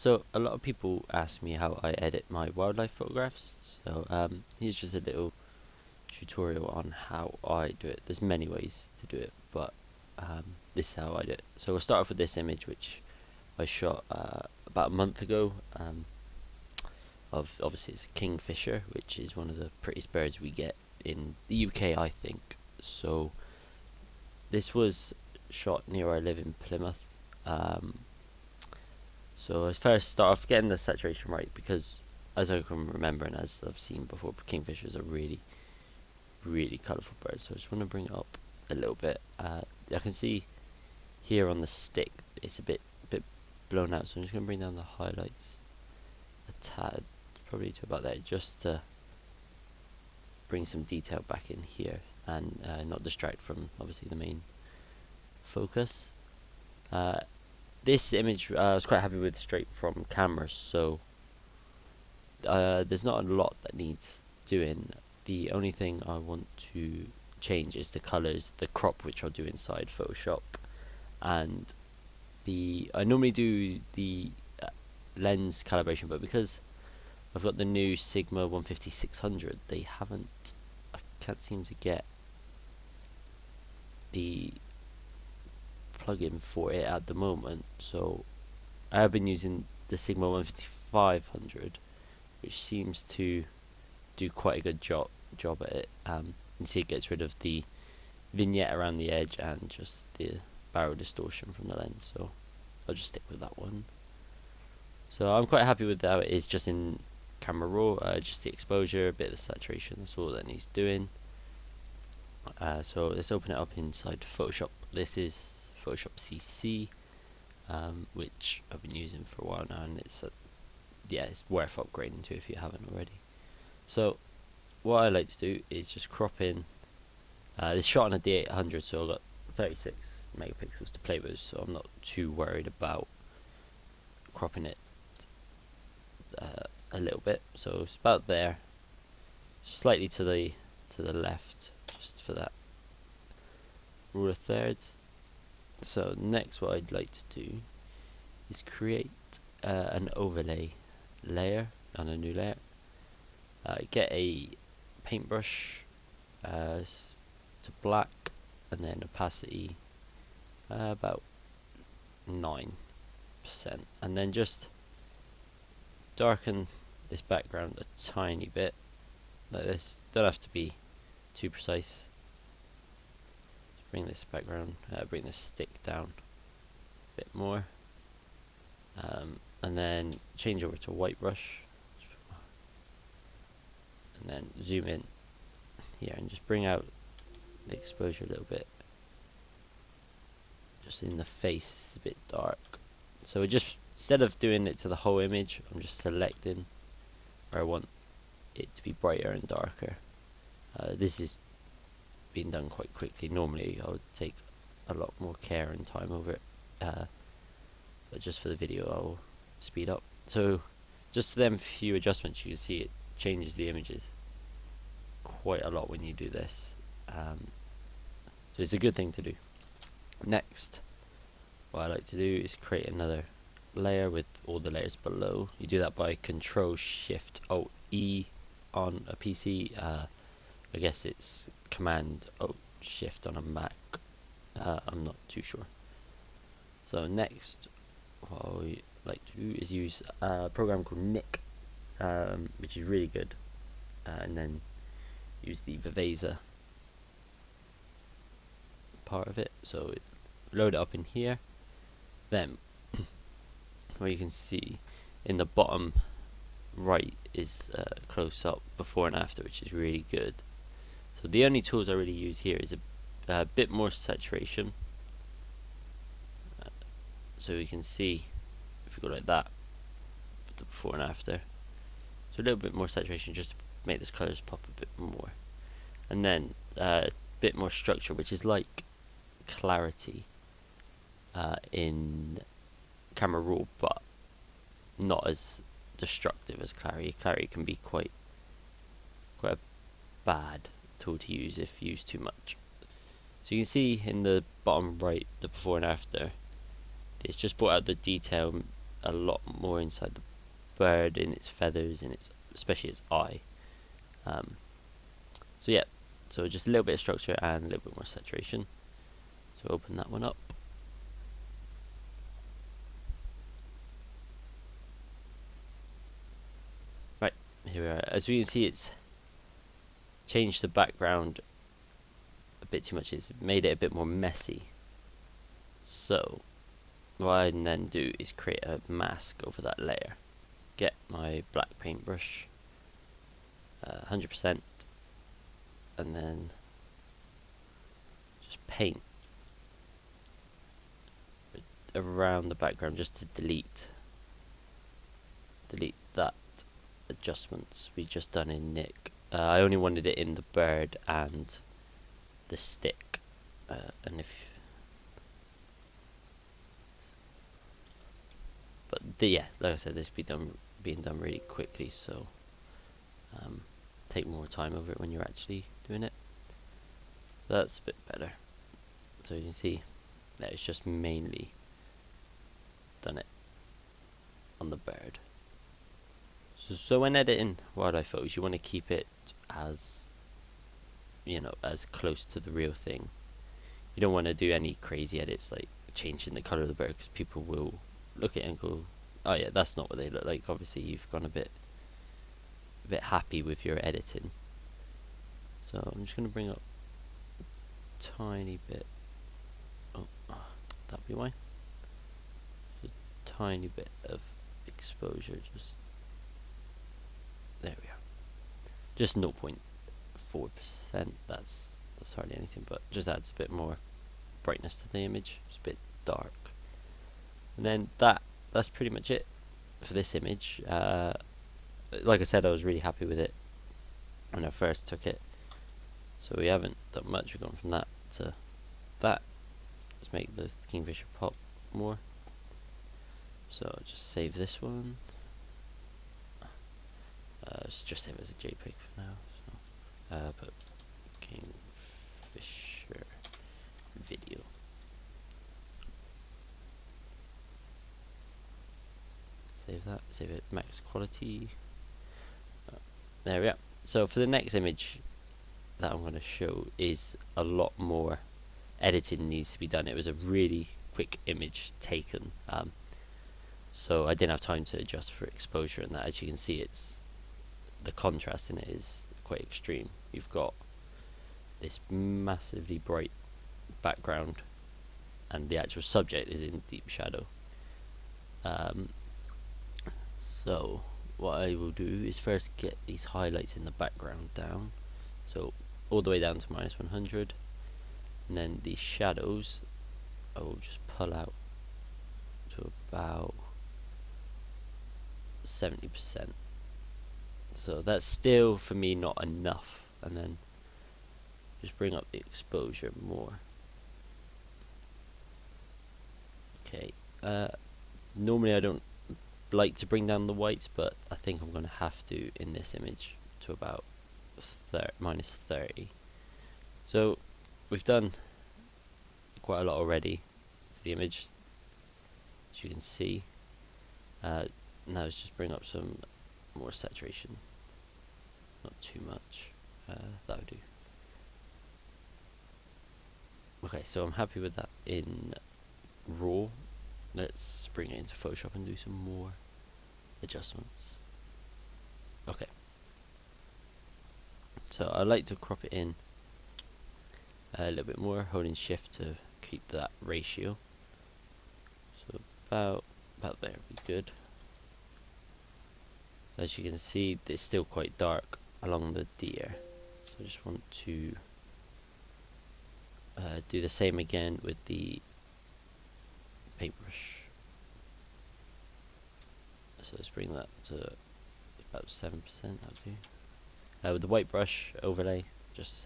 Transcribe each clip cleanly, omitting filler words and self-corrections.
So a lot of people ask me how I edit my wildlife photographs. So here's just a little tutorial on how I do it. There's many ways to do it, but this is how I do it. So we'll start off with this image, which I shot about a month ago. Of obviously it's a kingfisher, which is one of the prettiest birds we get in the UK, I think. So this was shot near where I live in Plymouth. Um, So I first start off getting the saturation right because, as I can remember and as I've seen before, kingfishers are really, really colourful birds. So I just want to bring it up a little bit. I can see here on the stick it's a bit blown out, so I'm just going to bring down the highlights a tad, probably to about there, just to bring some detail back in here and not distract from obviously the main focus. This image I was quite happy with straight from camera, so there's not a lot that needs doing. The only thing I want to change is the colors, the crop, which I'll do inside Photoshop, and I normally do the lens calibration, but because I've got the new Sigma 150-600, I can't seem to get the plugin for it at the moment, so I have been using the Sigma 150-500, which seems to do quite a good job at it. You see it gets rid of the vignette around the edge and just the barrel distortion from the lens, so I'll just stick with that one. So I'm quite happy with how it is just in camera raw, just the exposure, a bit of the saturation, that's all that needs doing. So let's open it up inside Photoshop. This is Photoshop CC, which I've been using for a while now, and it's worth upgrading to if you haven't already. So what I like to do is just crop in. This shot on a D800, so I've got 36 megapixels to play with, so I'm not too worried about cropping it a little bit. So it's about there, slightly to the left, just for that rule of thirds. So next, what I'd like to do is create an overlay layer on a new layer. Get a paintbrush to black, and then opacity about 9%, and then just darken this background a tiny bit like this. Don't have to be too precise. Just bring this background, bring this stick down a bit more, and then change over to white brush, and then zoom in here and just bring out the exposure a little bit. Just in the face, it's a bit dark. So just instead of doing it to the whole image, I'm just selecting where I want it to be brighter and darker. This is being done quite quickly. Normally I would take a lot more care and time over it, but just for the video I'll speed up. So just them few adjustments, you can see it changes the images quite a lot when you do this. So it's a good thing to do. Next, what I like to do is create another layer with all the layers below. You do that by Control Shift Alt E on a PC. I guess it's Command Alt Shift on a Mac. I'm not too sure. So next, what I like to do is use a program called Nick, which is really good, and then use the Viveza part of it. So load it up in here. Then where you can see in the bottom right is close up before and after, which is really good. So the only tools I really use here is a bit more saturation. So we can see if we go like that, the before and after. So a little bit more saturation just to make those colors pop a bit more. And then a bit more structure, which is like clarity in camera raw, but not as destructive as clarity. Clarity can be quite a bad tool to use if used too much. So you can see in the bottom right, the before and after, it's just brought out the detail a lot more inside the bird, in its feathers, in its especially its eye. So yeah, so just a little bit of structure and a little bit more saturation. So open that one up. Right, here we are. As we can see, it's changed the background a bit too much. It's made it a bit more messy. So what I can then do is create a mask over that layer. Get my black paintbrush, 100%, and then just paint around the background just to delete that adjustments we just done in Nick. I only wanted it in the bird and the stick, and if but yeah, like I said, this being done really quickly, so take more time over it when you're actually doing it. So that's a bit better. So you can see that it's just mainly done it on the bird. So when editing wildlife photos, you want to keep it as, you know, as close to the real thing. You don't want to do any crazy edits like changing the color of the bird, because people will look at it and go, oh yeah, that's not what they look like. Obviously you've gone a bit happy with your editing. So I'm just going to bring up a tiny bit. Oh, that'll be why. Just a tiny bit of exposure, just there we are. Just 0.4%. That's hardly anything, but just adds a bit more brightness to the image. It's a bit dark. And then that's pretty much it for this image. Like I said, I was really happy with it when I first took it. So we haven't done much. We've gone from that to that. Let's make the kingfisher pop more. So I'll just save this one. Let's just save it as a JPEG for now. So, put kingfisher video. Save that. Save it max quality. There we are. So for the next image that I'm going to show is a lot more editing needs to be done. It was a really quick image taken, so I didn't have time to adjust for exposure and that. As you can see, the contrast in it is quite extreme. You've got this massively bright background and the actual subject is in deep shadow. So what I will do is first get these highlights in the background down, so all the way down to -100, and then these shadows I will just pull out to about 70%. So that's still for me not enough, and then just bring up the exposure more. Okay, normally I don't like to bring down the whites, but I think I'm going to have to in this image to about -30. So we've done quite a lot already to the image, as you can see. Now let's just bring up some more saturation, not too much. That would do. Okay, so I'm happy with that in raw. Let's bring it into Photoshop and do some more adjustments. Okay, so I like to crop it in a little bit more, holding shift to keep that ratio. So about there would be good. As you can see, it's still quite dark along the deer, so I just want to do the same again with the paintbrush. So let's bring that to about 7%. That'll do. With the white brush overlay, just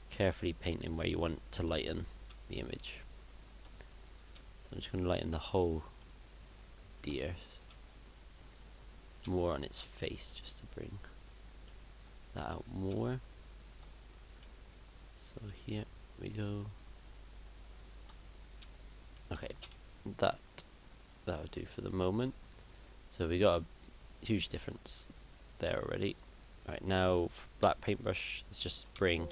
carefully painting where you want to lighten the image. So I'm just going to lighten the whole deer, more on its face, just to bring that out more. So here we go. Okay, that that'll do for the moment. So we got a huge difference there already. Right, now for black paintbrush, let's just bring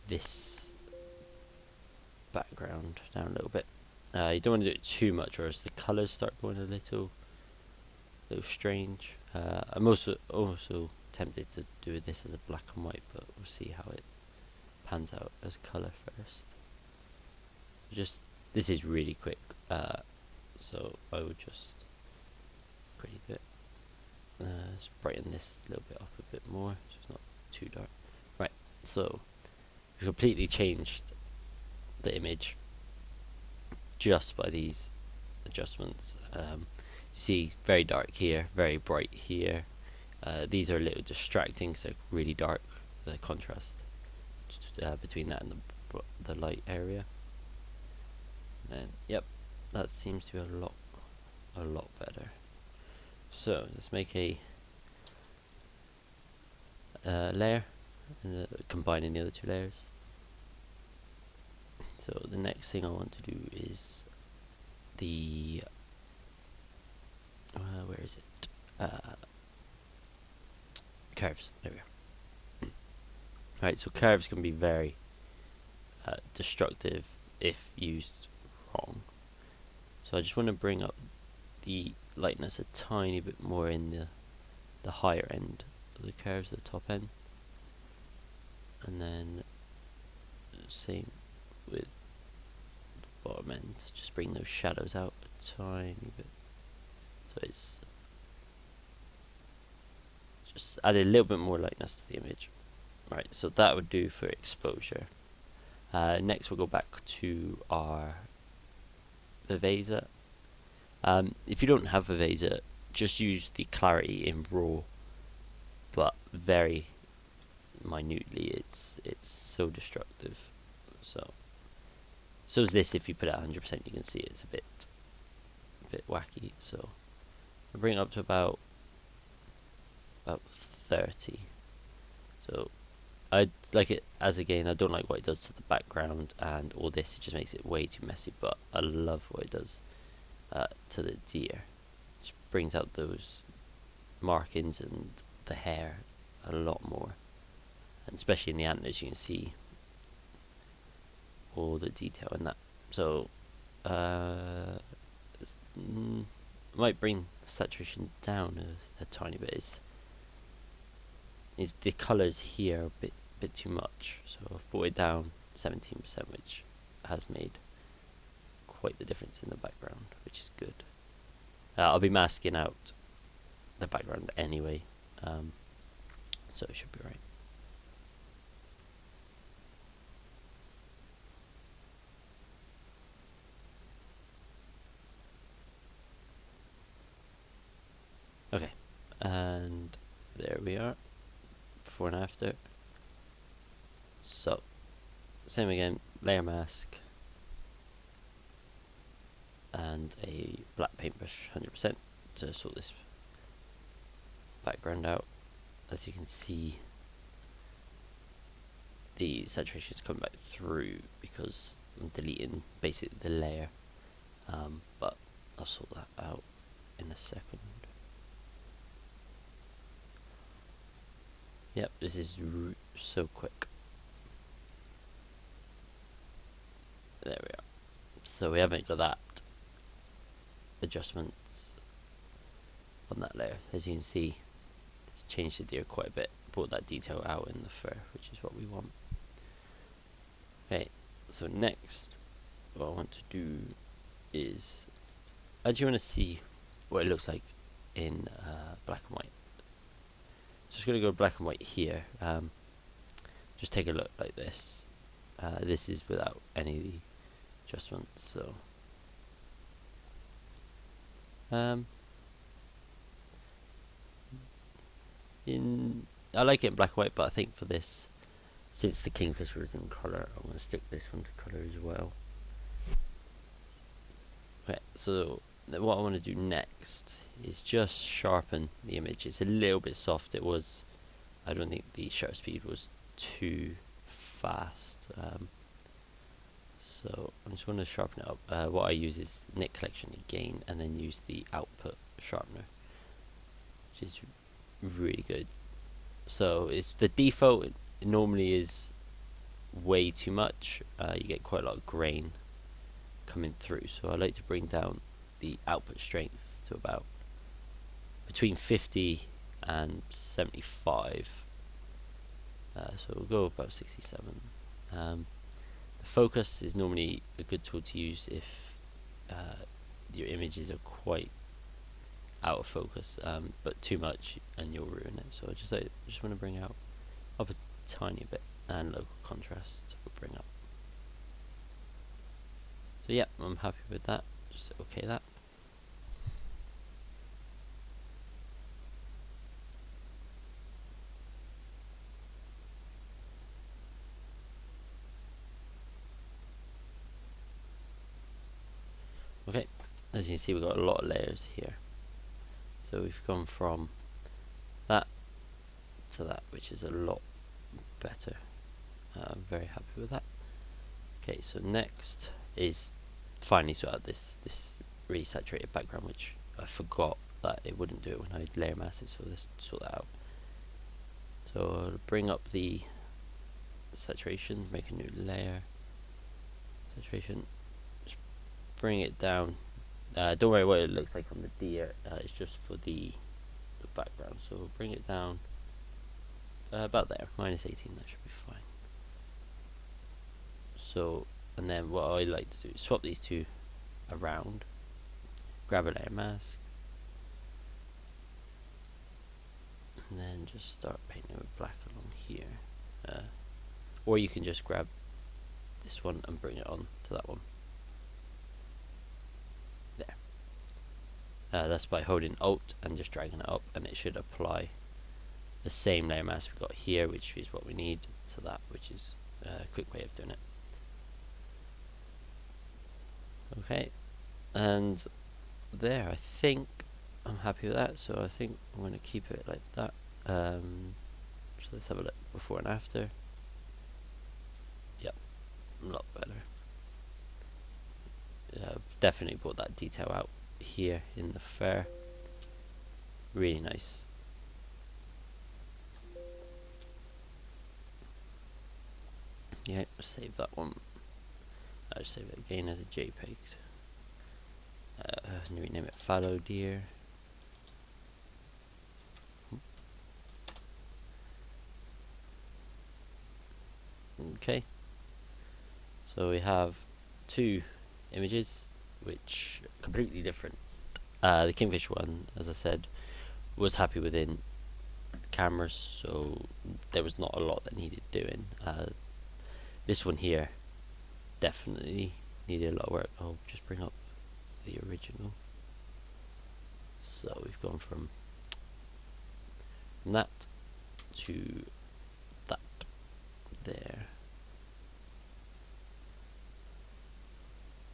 this background down a little bit. You don't want to do it too much, or else the colours start going a little strange. I'm also tempted to do this as a black and white, but we'll see how it pans out as colour first. Just this is really quick, so I would just quickly do it. Let's brighten this a little bit up a bit more, so it's not too dark. Right, so we completely changed the image just by these adjustments. You see very dark here, very bright here. These are a little distracting, so really dark, the contrast between that and the light area. And yep, that seems to be a lot better. So let's make a layer and combining the other two layers. So the next thing I want to do is the where is it? Curves. There we are. Right, so curves can be very destructive if used wrong. So I just want to bring up the lightness a tiny bit more in the higher end of the curves, the top end, and then same with the bottom end. Just bring those shadows out a tiny bit. So it's just add a little bit more lightness to the image. Right, so that would do for exposure. Next we'll go back to our Viveza. If you don't have Viveza, just use the clarity in RAW, but very minutely. It's so destructive. So is this. If you put it at 100%, you can see it's a bit wacky. So I'll bring it up to about 30. So I like it as, again, I don't like what it does to the background and all this. It just makes it way too messy, but I love what it does to the deer. Just brings out those markings and the hair a lot more, and especially in the antlers you can see all the detail in that. So might bring the saturation down a tiny bit. Is the colours here a bit too much, so I've brought it down 17%, which has made quite the difference in the background, which is good. I'll be masking out the background anyway, so it should be right. Okay, and there we are, before and after. So same again, layer mask and a black paintbrush 100% to sort this background out. As you can see, the saturation is coming back through because I'm deleting basically the layer, but I'll sort that out in a second. Yep, this is so quick. There we are. So we haven't got that adjustments on that layer. As you can see, it's changed the deer quite a bit, brought that detail out in the fur, which is what we want. Okay, so next what I want to do is, I just want to see what it looks like in black and white. So I'm just going to go black and white here. Just take a look like this. This is without any of the adjustments. So I like it in black and white, but I think for this, since the kingfisher is in colour, I'm going to stick this one to colour as well. Okay, so what I want to do next is just sharpen the image. It's a little bit soft. I don't think the shutter speed was too fast. So I'm just going to sharpen it up. What I use is knit collection again, and then use the output sharpener, which is really good. So it's the default. It normally is way too much. You get quite a lot of grain coming through. So I like to bring down the output strength to about between 50 and 75. So we'll go about 67. The focus is normally a good tool to use if your images are quite out of focus, but too much and you'll ruin it. So I just want to bring out up a tiny bit, and local contrast will bring up. So yeah, I'm happy with that. Just okay that. Okay, as you can see, we've got a lot of layers here. So we've gone from that to that, which is a lot better. I'm very happy with that. Okay, so next is finally sort out this really saturated background, which I forgot that it wouldn't do it when I layer mask it, so let's sort that out. So I'll bring up the saturation, make a new layer, saturation, just bring it down. Don't worry what it looks like on the deer, it's just for the background. So we'll bring it down about there, -18, that should be fine. So, and then what I like to do is swap these two around, grab a layer mask, and then just start painting with black along here. Or you can just grab this one and bring it on to that one. There. That's by holding Alt and just dragging it up, and it should apply the same layer mask we got here, which is what we need, to that, which is a quick way of doing it. Okay, and there, I think I'm happy with that, so I think I'm going to keep it like that. So let's have a look before and after. Yep, a lot better. Definitely brought that detail out here in the fur. Really nice. Yeah, save that one. I'll save it again as a JPEG. Rename it fallow deer. Okay, so we have two images which are completely different. The Kingfish one, as I said, was happy within cameras, so there was not a lot that needed doing. This one here definitely needed a lot of work. I'll just bring up the original. So we've gone from that to that there,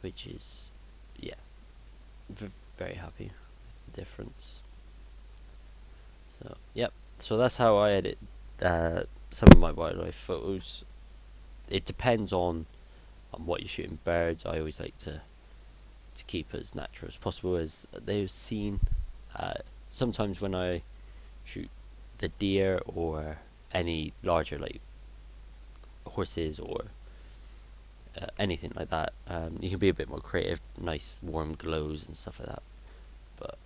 which is, yeah, very happy with the difference. So yep, so that's how I edit some of my wildlife photos. It depends on what you're shooting. Birds, I always like to keep as natural as possible as they've seen. Sometimes when I shoot the deer or any larger like horses or anything like that, you can be a bit more creative, nice warm glows and stuff like that. But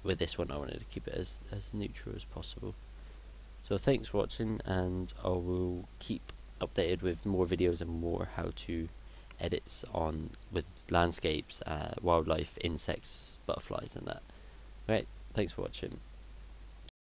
with this one I wanted to keep it as neutral as possible. So thanks for watching, and I will keep updated with more videos and more how to edits on with landscapes, wildlife, insects, butterflies and that. Right, thanks for watching.